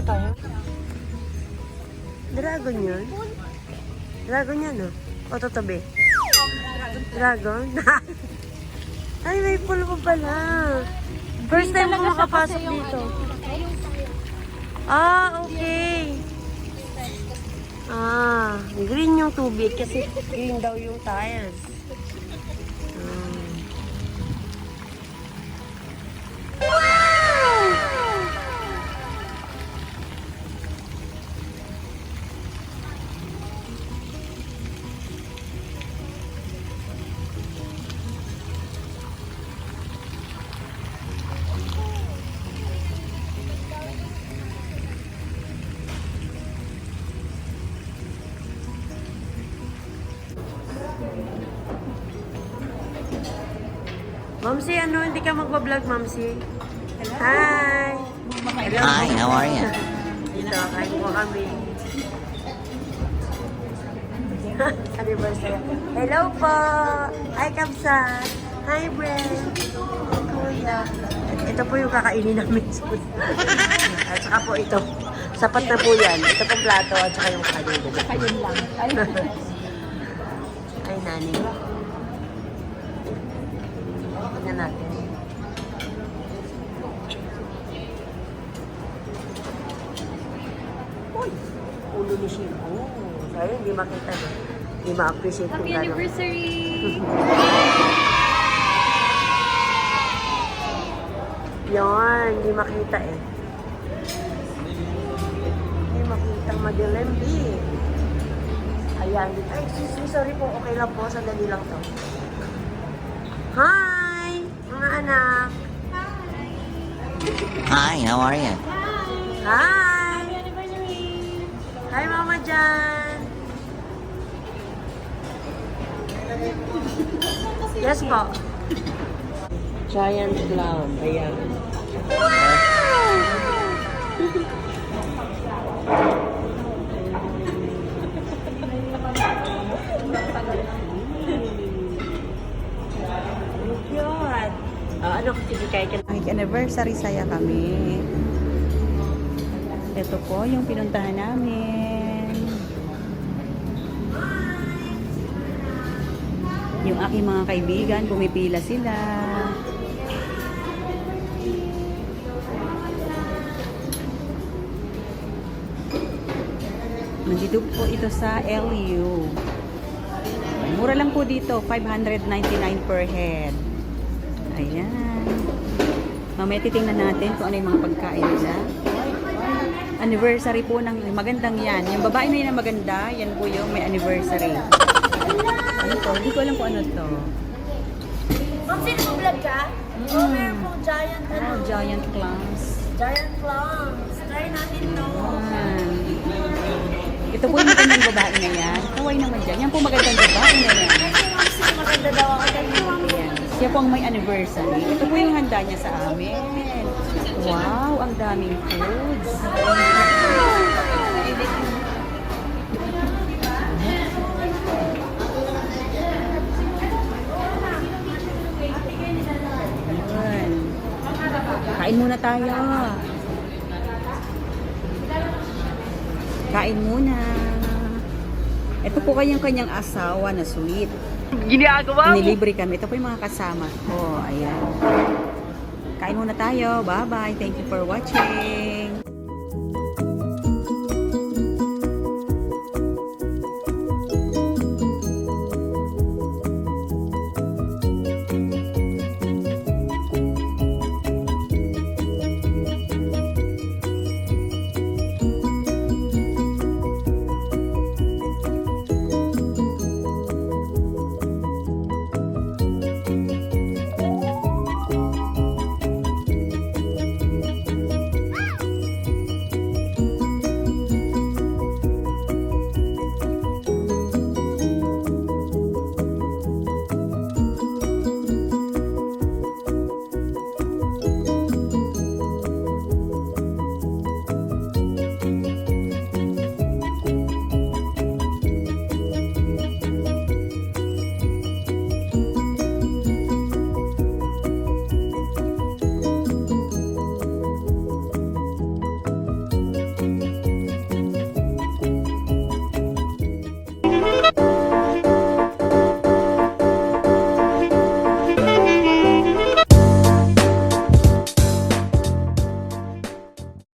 tayo? Dragon yun? Dragon yan, no? O, tatabi? Dragon? Ay, may pulpo pala. First time ko makapasok dito. Ah, okay. Ah, green yung tubig kasi green daw yung tiles. Mamsi, ano? Hindi ka magbablog, Mamsi? Hi! Hello. Hi, how are you? Dito, kain po kami. Anniversary. Hello po! Hi, Kapsa! Hi, Brent! Kuya! Ito po yung kakainin namin. At saka po ito. Sapat na po yan. Ito pong plato at saka yung kanin. Ayun lang. Ay, nani. Tingnan natin. Uy! Ulo ni Shin. Oh, sayang, hindi makita na. Hindi ma-appreciate kung Happy gano'n. anniversary! Yan, hindi makita eh. Hindi makita, madilim eh. Ayan. Ay, sorry po. Okay lang po. Sandali lang to. Hi! Mga anak. Hi, how are you? Hi! Happy anniversary! Hi, Mama Jan! Yes po. Giant clown. Ayan. Cute. Ano, sige, kaya ka. Anniversary saya kami. Ito po yung pinuntahan namin. Yung aking mga kaibigan, pumipila sila. Nandito po ito sa LU. Mura lang po dito, 599 per head. Ayan. Mamaya titingnan natin kung ano yung mga pagkain nila. Anniversary po ng magandang yan. Yung babae na yun na maganda, yan po yung may anniversary. Ano to? Hindi ko alam kung ano to. Ma'am, sino mo vlog ka? Oh, meron po giant, Oh, giant clams. giant clams. Try natin to. Ayan. Ito po yung magandang babae na yan. Kaway naman dyan. Yan po magandang babae na yan. Ma'am, sino maganda daw ako kanina? Ayan. Siya po ang may anniversary. Ito po yung handa niya sa amin. Wow, ang daming foods. Ayan. Kain muna tayo. Kain muna. Ito po kanyang asawa na sweet. Ginagawa mo? Nilibre kami. Ito po yung mga kasama ko. Ayan. Kain muna tayo. Bye-bye. Thank you for watching.